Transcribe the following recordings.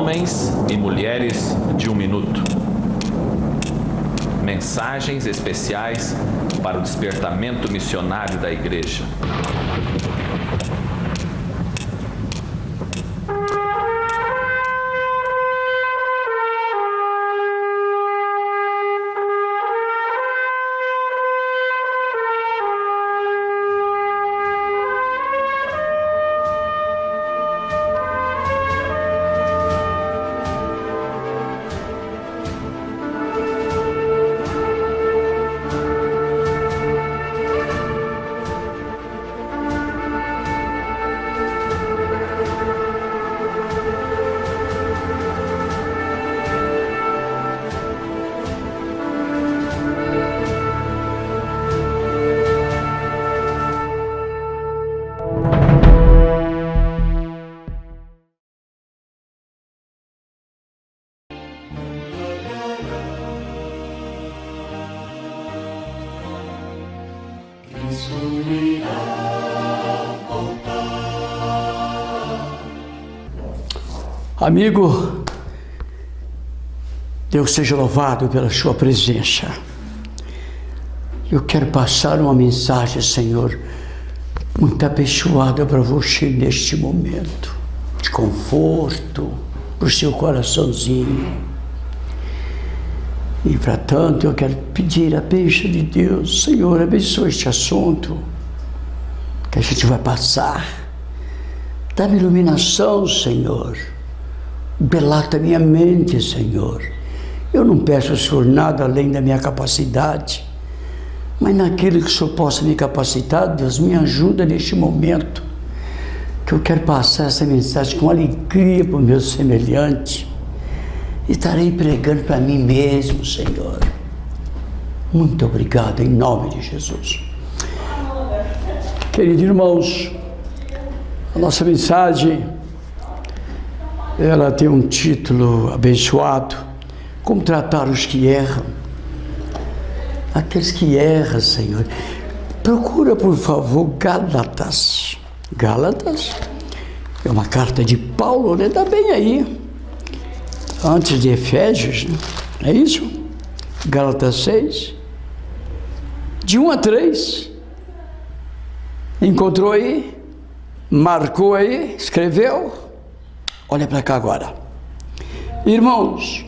Homens e mulheres de 1 minuto. Mensagens especiais para o despertamento missionário da igreja. Amigo, Deus seja louvado pela sua presença. Eu quero passar uma mensagem, Senhor, muito abençoada para você neste momento, de conforto para o seu coraçãozinho. E para tanto eu quero pedir a bênção de Deus. Senhor, abençoa este assunto que a gente vai passar. Dá-me iluminação, Senhor. Belata minha mente, Senhor. Eu não peço ao Senhor nada além da minha capacidade, mas naquilo que o Senhor possa me capacitar, Deus, me ajuda neste momento, que eu quero passar essa mensagem com alegria para o meu semelhante. E estarei pregando para mim mesmo, Senhor. Muito obrigado, em nome de Jesus. Queridos irmãos, a nossa mensagem, ela tem um título abençoado: como tratar os que erram. Aqueles que erram, Senhor. Procura, por favor, Gálatas. Gálatas é uma carta de Paulo, né? Está bem aí, antes de Efésios, né? É isso? Gálatas 6, de 1 a 3. Encontrou aí? Marcou aí? Escreveu? Olha para cá agora. Irmãos,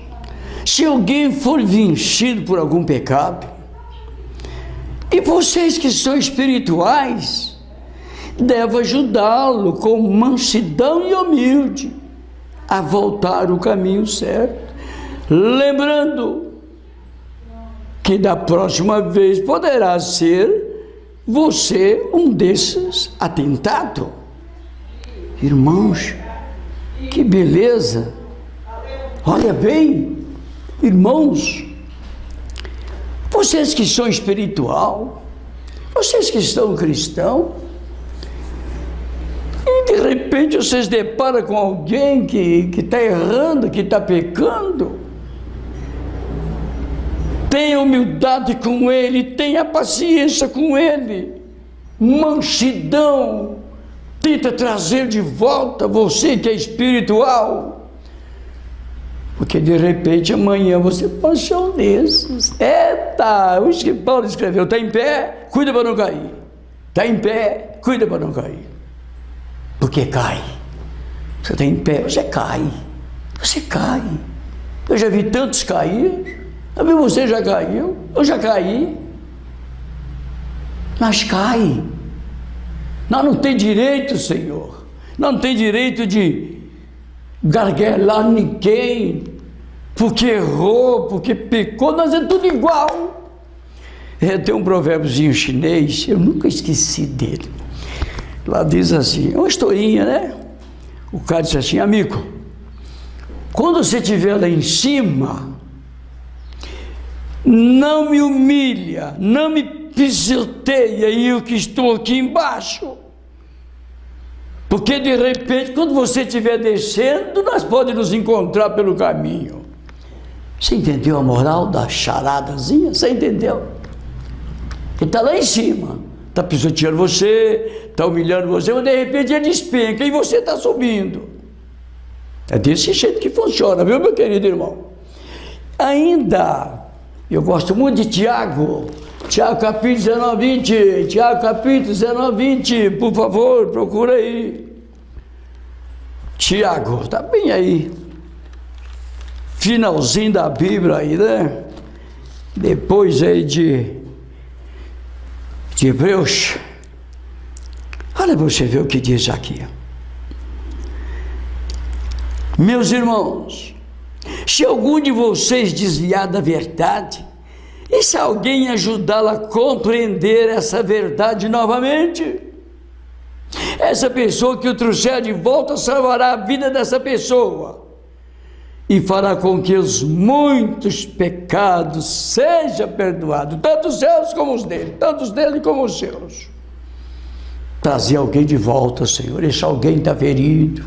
se alguém for vencido por algum pecado, e vocês que são espirituais, devem ajudá-lo com mansidão e humilde a voltar o caminho certo, lembrando que da próxima vez poderá ser você um desses atentado. Irmãos, que beleza! Olha bem, irmãos, vocês que são espiritual, vocês que são cristãos, e de repente vocês deparam com alguém que está errando, que está pecando. Tenha humildade com ele, tenha paciência com ele, mansidão. Tenta trazer de volta você que é espiritual, porque de repente amanhã você pode ser um desses. Eita, o que Paulo escreveu: está em pé, cuida para não cair. Está em pé, cuida para não cair. Porque cai. Você está em pé, você cai. Você cai. Eu já vi tantos cair. Talvez você já caiu. Eu já caí. Mas cai. Nós não tem direito, Senhor. Nós não tem direito de garguelar ninguém, porque errou, porque pecou. Nós é tudo igual. Tem um provérbiozinho chinês, eu nunca esqueci dele. Lá diz assim, uma historinha, né? O cara disse assim: amigo, quando você estiver lá em cima, não me humilha, não me pisoteia eu que estou aqui embaixo, porque de repente, quando você estiver descendo, nós podemos nos encontrar pelo caminho. Você entendeu a moral da charadazinha? Você entendeu? Ele está lá em cima, está pisoteando você, está humilhando você, mas de repente ele despenca e você está subindo. É desse jeito que funciona, viu, meu querido irmão? Ainda, eu gosto muito de Tiago. Tiago capítulo 19, 20. Tiago capítulo 19, 20. Por favor, procura aí. Tiago, está bem aí. Finalzinho da Bíblia aí, né? Depois aí de Hebreus. Olha para você ver o que diz aqui. Meus irmãos, se algum de vocês desviar da verdade, e se alguém ajudá-lo a compreender essa verdade novamente, essa pessoa que o trouxer de volta salvará a vida dessa pessoa e fará com que os muitos pecados sejam perdoados, tanto os seus como os dele, tanto os dele como os seus. Trazer alguém de volta, Senhor. Esse alguém está ferido,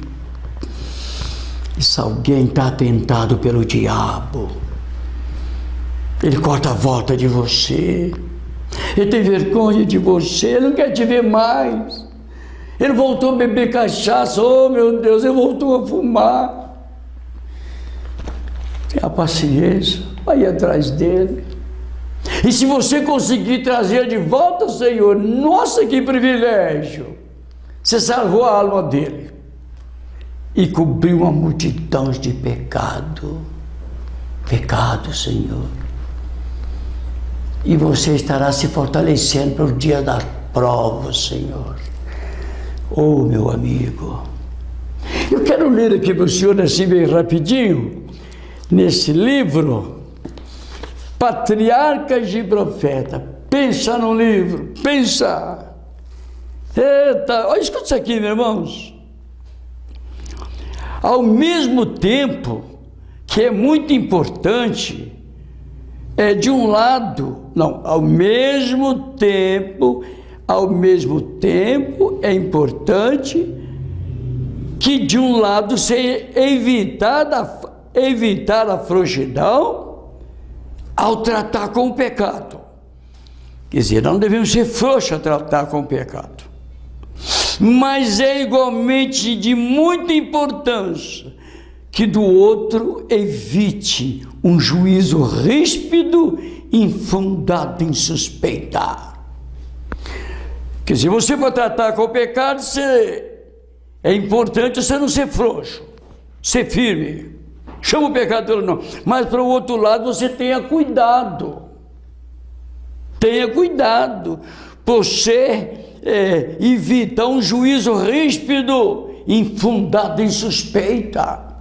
esse alguém está atentado pelo diabo. Ele corta a volta de você, ele tem vergonha de você, ele não quer te ver mais. Ele voltou a beber cachaça, oh meu Deus, ele voltou a fumar. Tenha paciência, vai atrás dele. E se você conseguir trazer de volta, Senhor, nossa, que privilégio! Você salvou a alma dele e cobriu uma multidão de pecado. Pecado, Senhor. E você estará se fortalecendo para o dia da prova, Senhor. Oh, meu amigo, eu quero ler aqui para o senhor assim bem rapidinho, nesse livro, Patriarcas e Profetas. Pensa no livro, pensa. Eita, olha, escuta isso aqui, meus irmãos. Ao mesmo tempo que é muito importante, de um lado, não, ao mesmo tempo é importante que de um lado se evitar a frouxidão ao tratar com o pecado. Quer dizer, não devemos ser frouxos a tratar com o pecado. Mas é igualmente de muita importância que do outro evite um juízo ríspido, infundado em suspeita. Quer dizer, você para tratar com o pecado, é importante você não ser frouxo, ser firme. Chama o pecado pelo nome. Mas para o outro lado você tenha cuidado. Tenha cuidado. Você evitar um juízo ríspido, infundado em suspeita.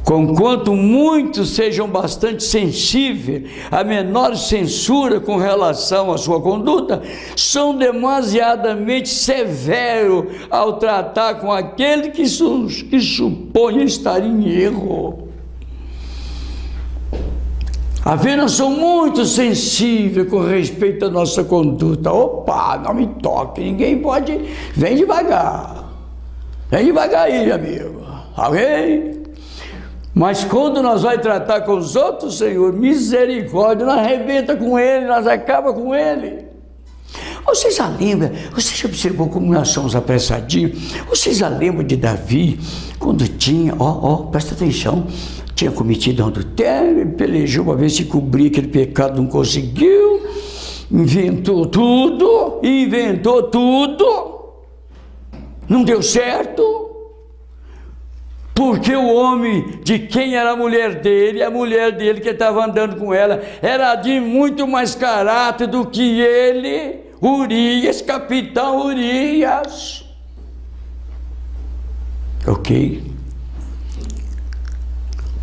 Conquanto muitos sejam bastante sensíveis a menor censura com relação à sua conduta, são demasiadamente severos ao tratar com aquele que supõe estar em erro. Apenas são muito sensíveis com respeito à nossa conduta. Opa, não me toque, ninguém pode. Vem devagar aí, amigo, ok? Mas quando nós vamos tratar com os outros, Senhor, misericórdia, nós arrebenta com ele, nós acaba com ele. Vocês já lembram, você já observou como nós somos apressadinhos? Vocês já lembram de Davi, quando tinha, presta atenção, tinha cometido adultério, pelejou para ver se cobria aquele pecado, não conseguiu, inventou tudo, não deu certo. Porque o homem de quem era a mulher dele que estava andando com ela, era de muito mais caráter do que ele, Urias, capitão Urias. Ok?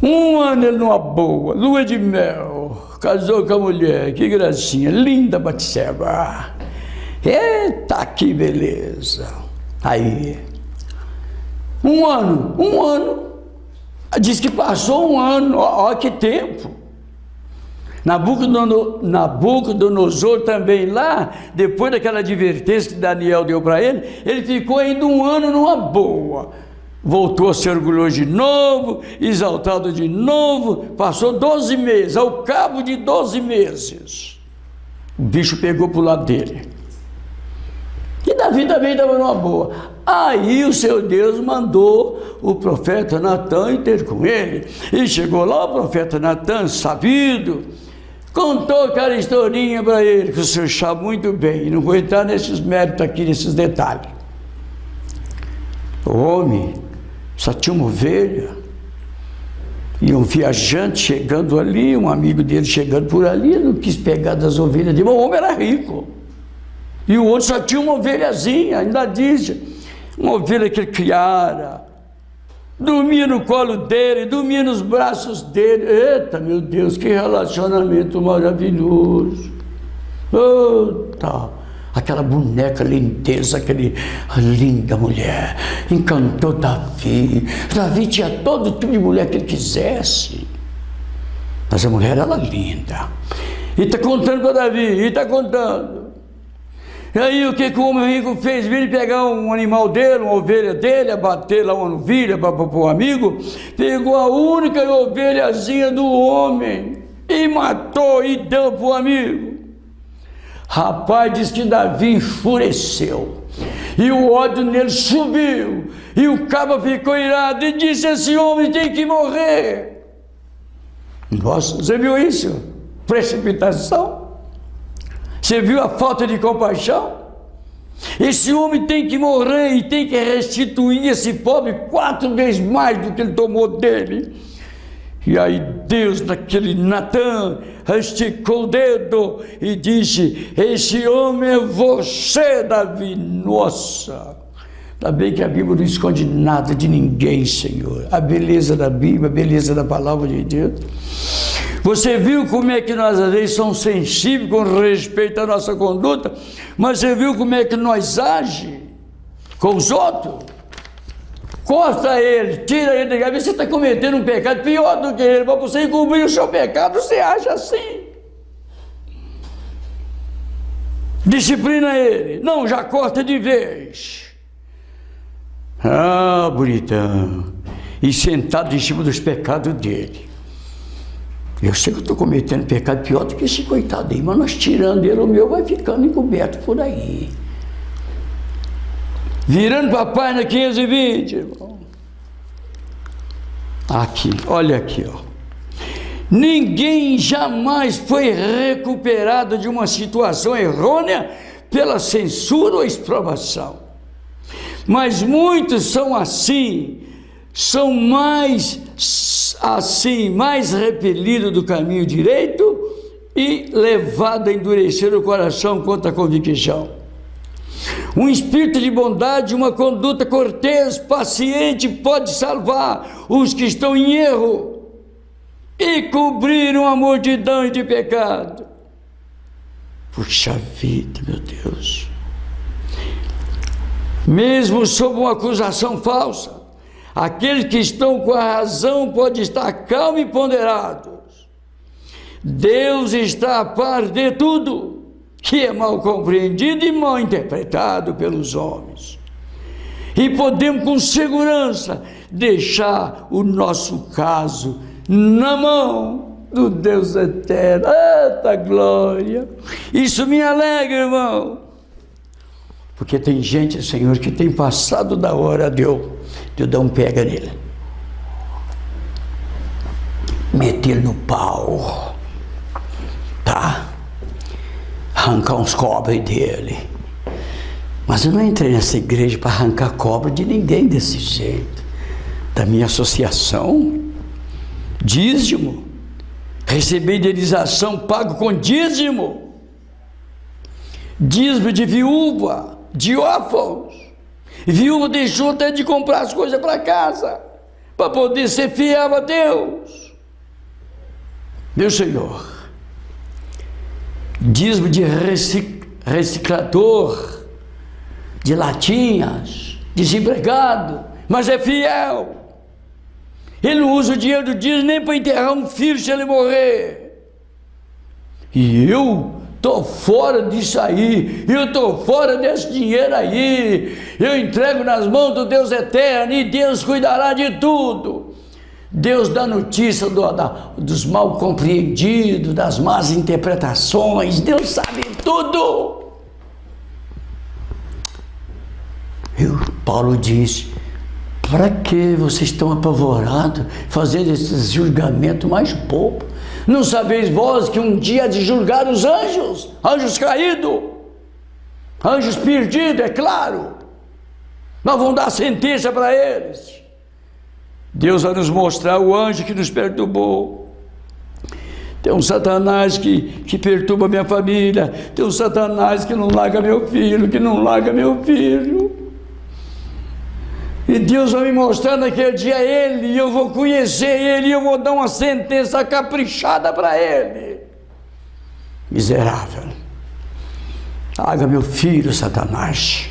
Um ano ele numa boa, lua de mel, casou com a mulher, que gracinha, linda Batseba. Eita, que beleza. Aí... Um ano, diz que passou um ano, olha que tempo. Nabucodonosor também lá, depois daquela advertência que Daniel deu para ele ficou ainda um ano numa boa. Voltou a ser orgulhoso de novo, exaltado de novo, passou 12 meses, ao cabo de 12 meses, o bicho pegou para o lado dele. E Davi também estava numa boa. Aí o seu Deus mandou o profeta Natan ir ter com ele. E chegou lá o profeta Natan, sabido, contou aquela historinha para ele, que o senhor sabe muito bem, e não vou entrar nesses méritos aqui, nesses detalhes. O homem só tinha uma ovelha, e um viajante chegando ali, um amigo dele chegando por ali, não quis pegar das ovelhas dele, mas o homem era rico, e o outro só tinha uma ovelhazinha, ainda diz, uma ovelha que ele criara, dormia no colo dele, dormia nos braços dele. Eita, meu Deus, que relacionamento maravilhoso. Eita, aquela boneca lindeza, aquela linda mulher, encantou Davi. Davi tinha todo tipo de mulher que ele quisesse, mas a mulher era linda. E está contando para Davi, e está contando. E aí o que o homem rico fez? Veio pegar um animal dele, uma ovelha dele, abater lá uma novilha para o amigo, pegou a única ovelhazinha do homem e matou e deu para o amigo. Rapaz, diz que Davi enfureceu e o ódio nele subiu e o cabo ficou irado e disse: esse homem tem que morrer. Nossa, você viu isso? Precipitação. Você viu a falta de compaixão? Esse homem tem que morrer e tem que restituir esse pobre 4 vezes mais do que ele tomou dele. E aí Deus, naquele Natan, esticou o dedo e disse: esse homem é você, Davi. Nossa! Ainda bem que a Bíblia não esconde nada de ninguém, Senhor. A beleza da Bíblia, a beleza da palavra de Deus. Você viu como é que nós às vezes somos sensíveis com respeito à nossa conduta, mas você viu como é que nós agimos com os outros? Corta ele, tira ele da cabeça. Você está cometendo um pecado pior do que ele, para você encobrir o seu pecado, você acha assim? Disciplina ele, não, já corta de vez. Ah, bonitão, e sentado em cima dos pecados dele. Eu sei que eu estou cometendo pecado pior do que esse coitado aí, mas nós tirando ele, o meu vai ficando encoberto por aí. Virando para a página 520, irmão. Aqui, olha aqui, ó. Ninguém jamais foi recuperado de uma situação errônea pela censura ou exprovação. Mas muitos são assim, são mais repelidos do caminho direito e levados a endurecer o coração contra a convicção. Um espírito de bondade, uma conduta cortês, paciente, pode salvar os que estão em erro e cobrir uma multidão de pecado. Puxa vida, meu Deus! Mesmo sob uma acusação falsa, aqueles que estão com a razão podem estar calmos e ponderados. Deus está a par de tudo que é mal compreendido e mal interpretado pelos homens. E podemos com segurança deixar o nosso caso na mão do Deus eterno. Eita glória! Isso me alegra, irmão. Porque tem gente, Senhor, que tem passado da hora de eu dar um pega nele. Meter no pau. Tá? Arrancar uns cobras dele. Mas eu não entrei nessa igreja para arrancar cobra de ninguém desse jeito. Da minha associação, dízimo, receber indenização pago com dízimo, dízimo de viúva, de órfãos. Viúva deixou até de comprar as coisas para casa, para poder ser fiel a Deus. Meu Senhor, dízimo de reciclador, de latinhas, desempregado, mas é fiel. Ele não usa o dinheiro do dízimo nem para enterrar um filho se ele morrer. E eu estou fora disso aí, eu estou fora desse dinheiro aí, eu entrego nas mãos do Deus eterno e Deus cuidará de tudo. Deus dá notícia dos mal compreendidos, das más interpretações, Deus sabe tudo. E o Paulo diz: para que vocês estão apavorados, fazendo esse julgamento mais bobo? Não sabeis vós que um dia há de julgar os anjos, anjos caídos, anjos perdidos, é claro. Nós vamos dar sentença para eles. Deus vai nos mostrar o anjo que nos perturbou. Tem um Satanás que perturba minha família. Tem um Satanás que não larga meu filho, que não larga meu filho. E Deus vai me mostrar naquele dia ele, e eu vou conhecer ele, e eu vou dar uma sentença caprichada para ele. Miserável. Larga meu filho, Satanás.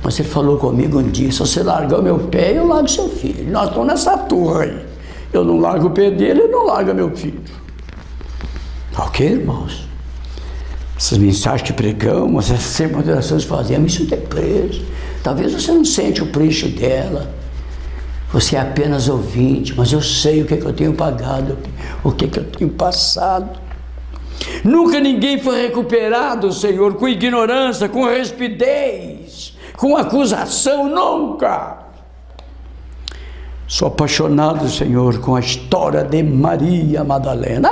Mas ele falou comigo um dia: se você largar o meu pé, eu largo seu filho. Nós estamos nessa turra aí. Eu não largo o pé dele, ele não larga meu filho. Ok, irmãos? Essas mensagens que pregamos, essas moderações que fazemos, isso tem preço. Talvez você não sente o preço dela. Você é apenas ouvinte, mas eu sei o que eu tenho pagado, o que eu tenho passado. Nunca ninguém foi recuperado, Senhor, com ignorância, com rispidez, com acusação, nunca. Sou apaixonado, Senhor, com a história de Maria Madalena,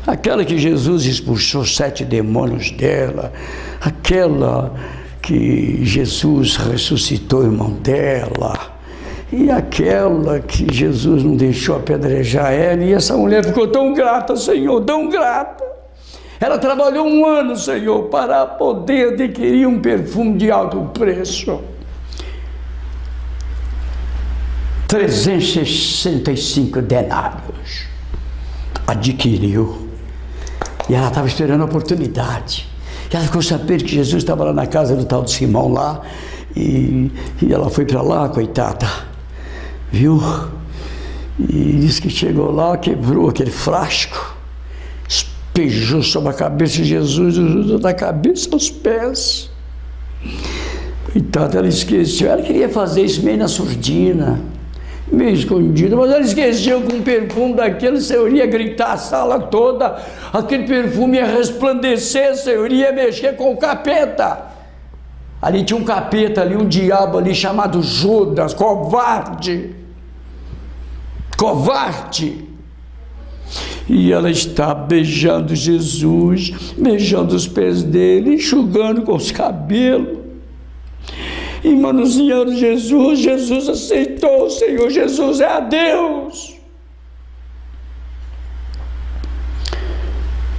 aquela que Jesus expulsou 7 demônios dela, aquela que Jesus ressuscitou o irmão dela, e aquela que Jesus não deixou apedrejar ela, e essa mulher ficou tão grata, Senhor, tão grata. Ela trabalhou 1 ano, Senhor, para poder adquirir um perfume de alto preço. 365 denários adquiriu. E ela estava esperando a oportunidade. E ela ficou sabendo que Jesus estava lá na casa do tal de Simão lá. E ela foi para lá, coitada. Viu? E disse que chegou lá, quebrou aquele frasco, espejou sobre a cabeça de Jesus, da cabeça aos pés. Coitada, ela esqueceu. Ela queria fazer isso meio na surdina, meio escondida, mas ela esqueceu que um perfume daquele, Senhor, ia gritar a sala toda, aquele perfume ia resplandecer, Senhor, ia mexer com o capeta. Ali tinha um capeta ali, um diabo ali chamado Judas, covarde. E ela está beijando Jesus, beijando os pés dele, enxugando com os cabelos, e manuseando Jesus. Jesus aceitou, Senhor, Jesus é a Deus.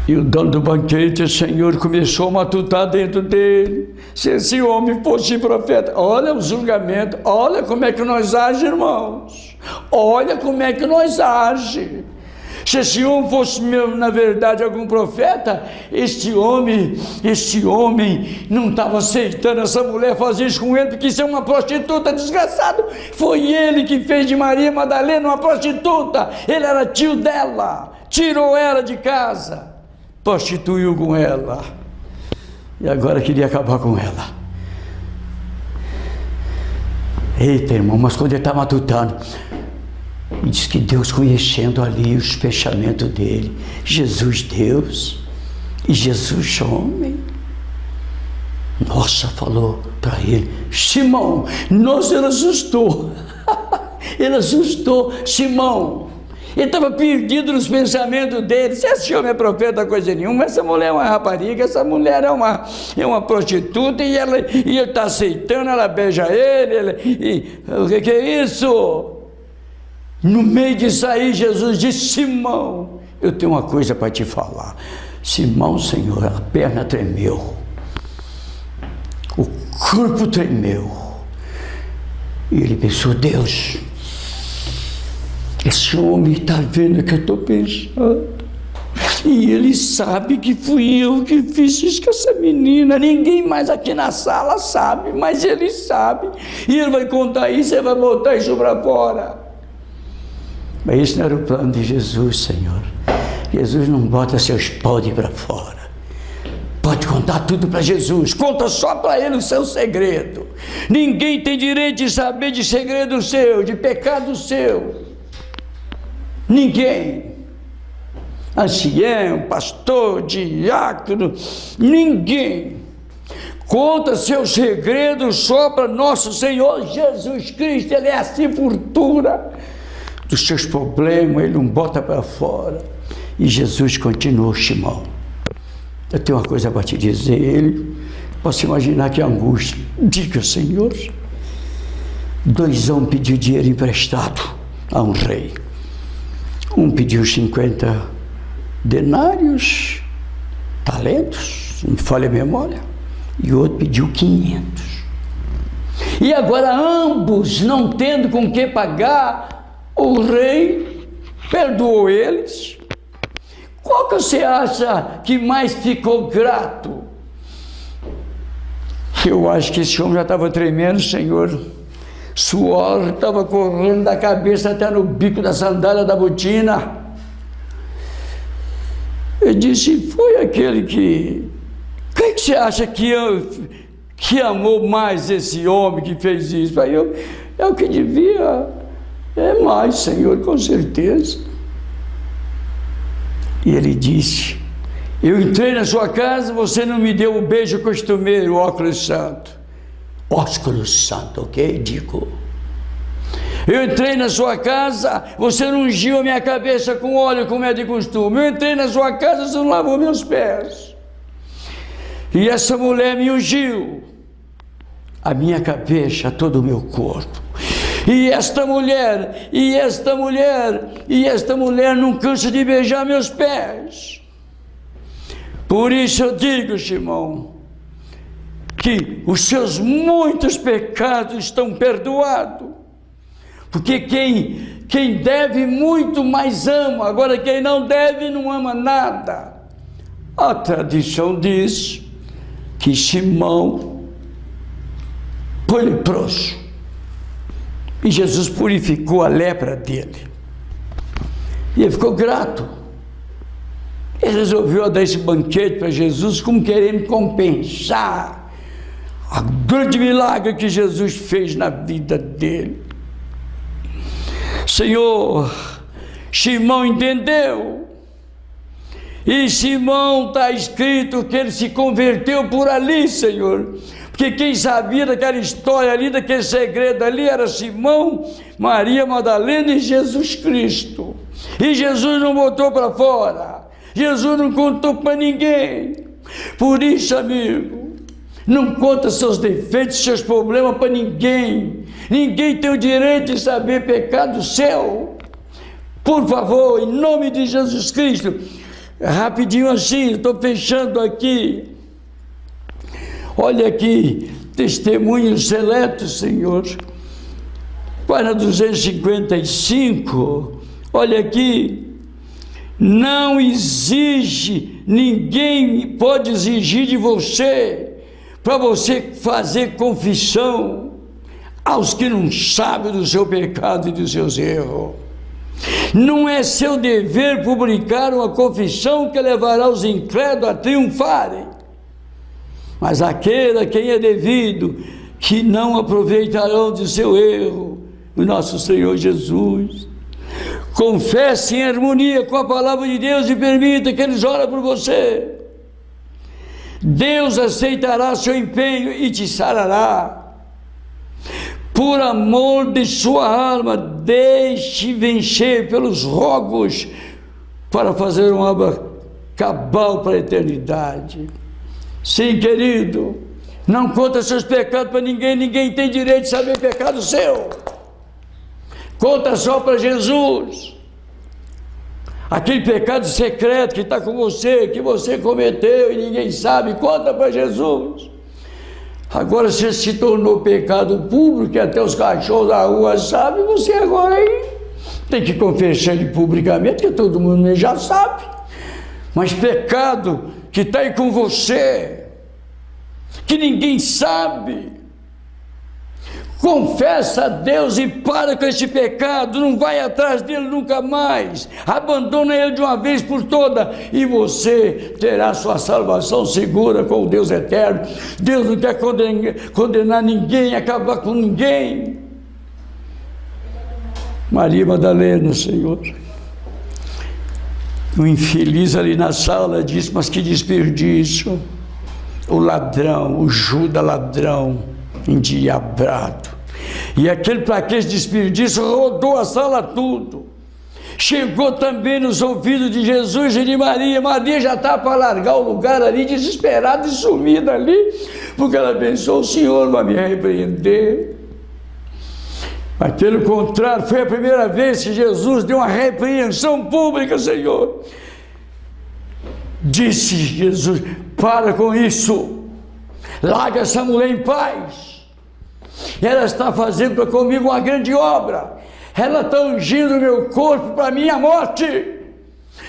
E o dono do banquete, o Senhor, começou a matutar dentro dele: se esse homem fosse profeta. Olha o julgamento, olha como é que nós agimos, irmãos, olha como é que nós agimos. Se esse homem fosse, na verdade, algum profeta, este homem não estava aceitando essa mulher fazer isso com ele, porque isso é uma prostituta, desgraçado. Foi ele que fez de Maria Madalena uma prostituta. Ele era tio dela, tirou ela de casa, prostituiu com ela, e agora queria acabar com ela. Eita, irmão, mas quando ele está matutando, e diz que Deus, conhecendo ali os pensamentos dele, Jesus Deus e Jesus homem, nossa, falou para ele: Simão. Nossa, ele assustou. Ele assustou Simão. Ele estava perdido nos pensamentos dele. Se esse homem é profeta, coisa nenhuma, essa mulher é uma rapariga, essa mulher é uma prostituta, e ele está aceitando, ela beija ele, o que é isso? No meio de sair, Jesus disse: Simão, eu tenho uma coisa para te falar. Simão, Senhor, a perna tremeu, o corpo tremeu, e ele pensou: Deus, esse homem está vendo o que eu estou pensando, e ele sabe que fui eu que fiz isso com essa menina. Ninguém mais aqui na sala sabe, mas ele sabe, e ele vai contar isso, ele vai botar isso para fora. Mas isso não era o plano de Jesus, Senhor. Jesus não bota seus podres para fora. Pode contar tudo para Jesus, conta só para ele o seu segredo. Ninguém tem direito de saber de segredo seu, de pecado seu. Ninguém. Ancião, pastor, diácono, ninguém. conta seus segredos só para nosso Senhor Jesus Cristo. Ele é a sepultura dos seus problemas, ele não bota para fora. E Jesus continuou: Simão, eu tenho uma coisa para te dizer. Ele, posso imaginar que angústia. Diga, Senhor. 2 homens pediu dinheiro emprestado a um rei. Um pediu 50 denários, talentos, não me falha a memória, e o outro pediu 500. E agora ambos, não tendo com que pagar, o rei perdoou eles. Qual que você acha que mais ficou grato? Eu acho que esse homem já estava tremendo, Senhor. Suor estava correndo da cabeça até no bico da sandália da botina. Eu disse: foi aquele que... Quem que você acha que amou mais esse homem que fez isso? Aí é o que devia... É mais, Senhor, com certeza. E ele disse: eu entrei na sua casa, você não me deu o beijo costumeiro, o óculos santo. Ósculos santo, ok? Digo. Eu entrei na sua casa, você não ungiu a minha cabeça com óleo como é de costume. Eu entrei na sua casa, você não lavou meus pés. E essa mulher me ungiu a minha cabeça, todo o meu corpo. E esta mulher não cansa de beijar meus pés. Por isso eu digo, Simão, que os seus muitos pecados estão perdoados, porque quem deve muito mais ama, agora quem não deve não ama nada. A tradição diz que Simão foi leproso, e Jesus purificou a lepra dele, e ele ficou grato. Ele resolveu dar esse banquete para Jesus, como querendo compensar o grande milagre que Jesus fez na vida dele. Senhor, Simão entendeu, e Simão está escrito que ele se converteu por ali, Senhor, porque quem sabia daquela história ali, daquele segredo ali, era Simão, Maria Madalena e Jesus Cristo. E Jesus não botou para fora, Jesus não contou para ninguém. Por isso, amigo, não conta seus defeitos, seus problemas para ninguém. Ninguém tem o direito de saber pecado seu. Por favor, em nome de Jesus Cristo, rapidinho assim, estou fechando aqui. Olha aqui, testemunhos seletos, Senhor. Página 255, olha aqui. Não exige, ninguém pode exigir de você, para você fazer confissão aos que não sabem do seu pecado e dos seus erros. Não é seu dever publicar uma confissão que levará os incrédulos a triunfarem, mas aquele a quem é devido, que não aproveitarão de seu erro, o nosso Senhor Jesus. Confesse em harmonia com a palavra de Deus e permita que eles orem por você. Deus aceitará seu empenho e te sarará. Por amor de sua alma, deixe vencer pelos rogos para fazer uma obra cabal para a eternidade. Sim, querido, não conta seus pecados para ninguém, ninguém tem direito de saber pecado seu. Conta só para Jesus. Aquele pecado secreto que está com você, que você cometeu e ninguém sabe, conta para Jesus. Agora você se tornou pecado público, que até os cachorros da rua sabem, você agora aí tem que confessar ele publicamente, que todo mundo já sabe. Mas pecado que está aí com você, que ninguém sabe, confessa a Deus e para com esse pecado, não vai atrás dele nunca mais, abandona ele de uma vez por toda, e você terá sua salvação segura com o Deus eterno. Deus não quer condenar ninguém, acabar com ninguém. Maria Madalena, Senhor, o infeliz ali na sala disse: mas que desperdício, o ladrão, o Judas ladrão, endiabrado. E aquele plaquete de desperdício rodou a sala tudo. Chegou também nos ouvidos de Jesus e de Maria. Maria já estava para largar o lugar ali, desesperada e sumida ali, porque ela pensou: o Senhor vai me repreender. Mas pelo contrário, foi a primeira vez que Jesus deu uma repreensão pública. Senhor, disse Jesus: para com isso, larga essa mulher em paz. Ela está fazendo comigo uma grande obra. Ela está ungindo o meu corpo para a minha morte.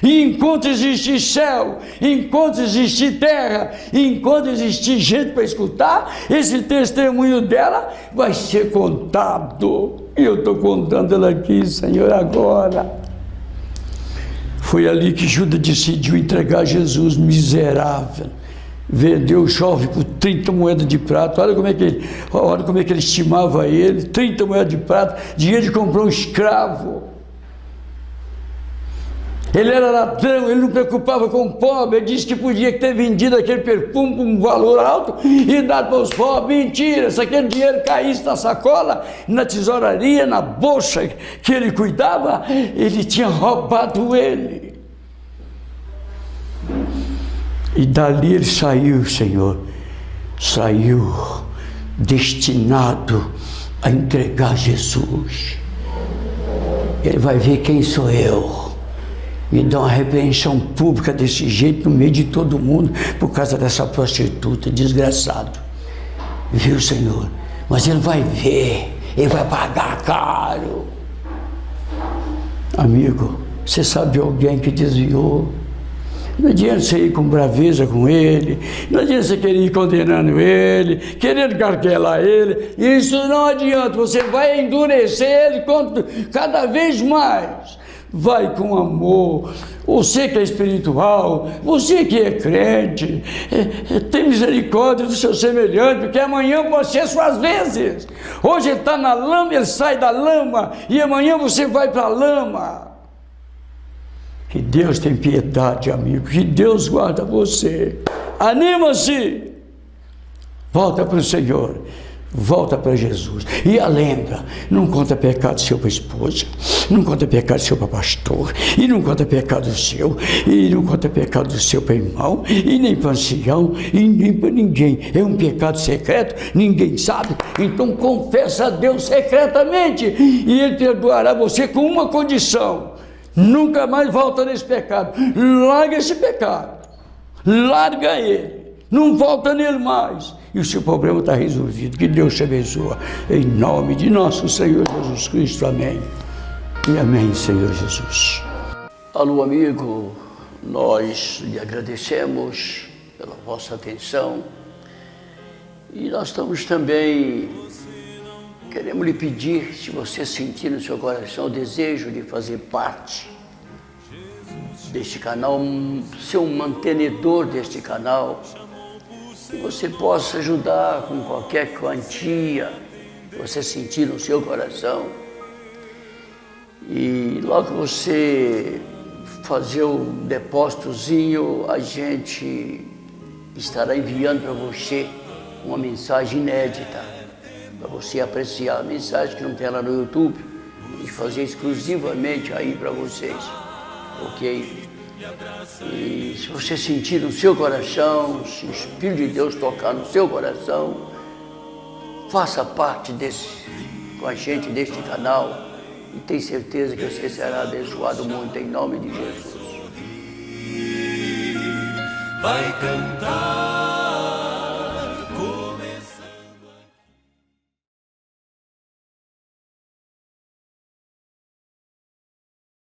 E enquanto existir céu, enquanto existir terra, enquanto existir gente para escutar, esse testemunho dela vai ser contado. E eu estou contando ela aqui, Senhor, agora. Foi ali que Judas decidiu entregar Jesus, miserável. Vendeu o jovem por 30 moedas de prata. Olha como é que ele estimava ele. 30 moedas de prata, dinheiro de comprar um escravo. Ele era ladrão, ele não preocupava com o pobre. Ele disse que podia ter vendido aquele perfume com um valor alto e dado para os pobres. Mentira, se aquele dinheiro caísse na sacola, na tesouraria, na bolsa que ele cuidava, ele tinha roubado ele. E dali ele saiu, Senhor, saiu destinado a entregar Jesus. Ele vai ver quem sou eu. Me dá uma repreensão pública desse jeito no meio de todo mundo por causa dessa prostituta, desgraçado. Viu, Senhor? Mas ele vai ver, ele vai pagar caro. Amigo, você sabe de alguém que desviou? Não adianta você ir com braveza com ele, não adianta você querer ir condenando ele, querendo garguelar ele. Isso não adianta, você vai endurecer ele cada vez mais. Vai com amor. Você que é espiritual, você que é crente, tem misericórdia do seu semelhante, porque amanhã pode ser suas vezes. Hoje ele está na lama, ele sai da lama, e amanhã você vai para a lama. Que Deus tem piedade, amigo, que Deus guarda você. Anima-se, volta para o Senhor, volta para Jesus. E lembra, não conta pecado seu para a esposa, não conta pecado seu para pastor, e não conta pecado seu, e não conta pecado seu para irmão, e nem para ancião, e nem para ninguém. É um pecado secreto, ninguém sabe. Então confessa a Deus secretamente, e Ele perdoará você com uma condição: nunca mais volta nesse pecado. Larga esse pecado, larga ele, não volta nele mais, e o seu problema está resolvido. Que Deus te abençoe, em nome de nosso Senhor Jesus Cristo, amém e amém, Senhor Jesus. Alô, amigo, nós lhe agradecemos pela vossa atenção, e nós estamos também, queremos lhe pedir, se você sentir no seu coração o desejo de fazer parte deste canal, ser um mantenedor deste canal, que você possa ajudar com qualquer quantia que você sentir no seu coração. E logo que você fazer o depósitozinho, a gente estará enviando para você uma mensagem inédita, para você apreciar a mensagem que não tem lá no YouTube, e fazer exclusivamente aí para vocês, ok? E se você sentir no seu coração, se o Espírito de Deus tocar no seu coração, faça parte com a gente deste canal, e tenho certeza que você será abençoado muito, em nome de Jesus. Vai cantar.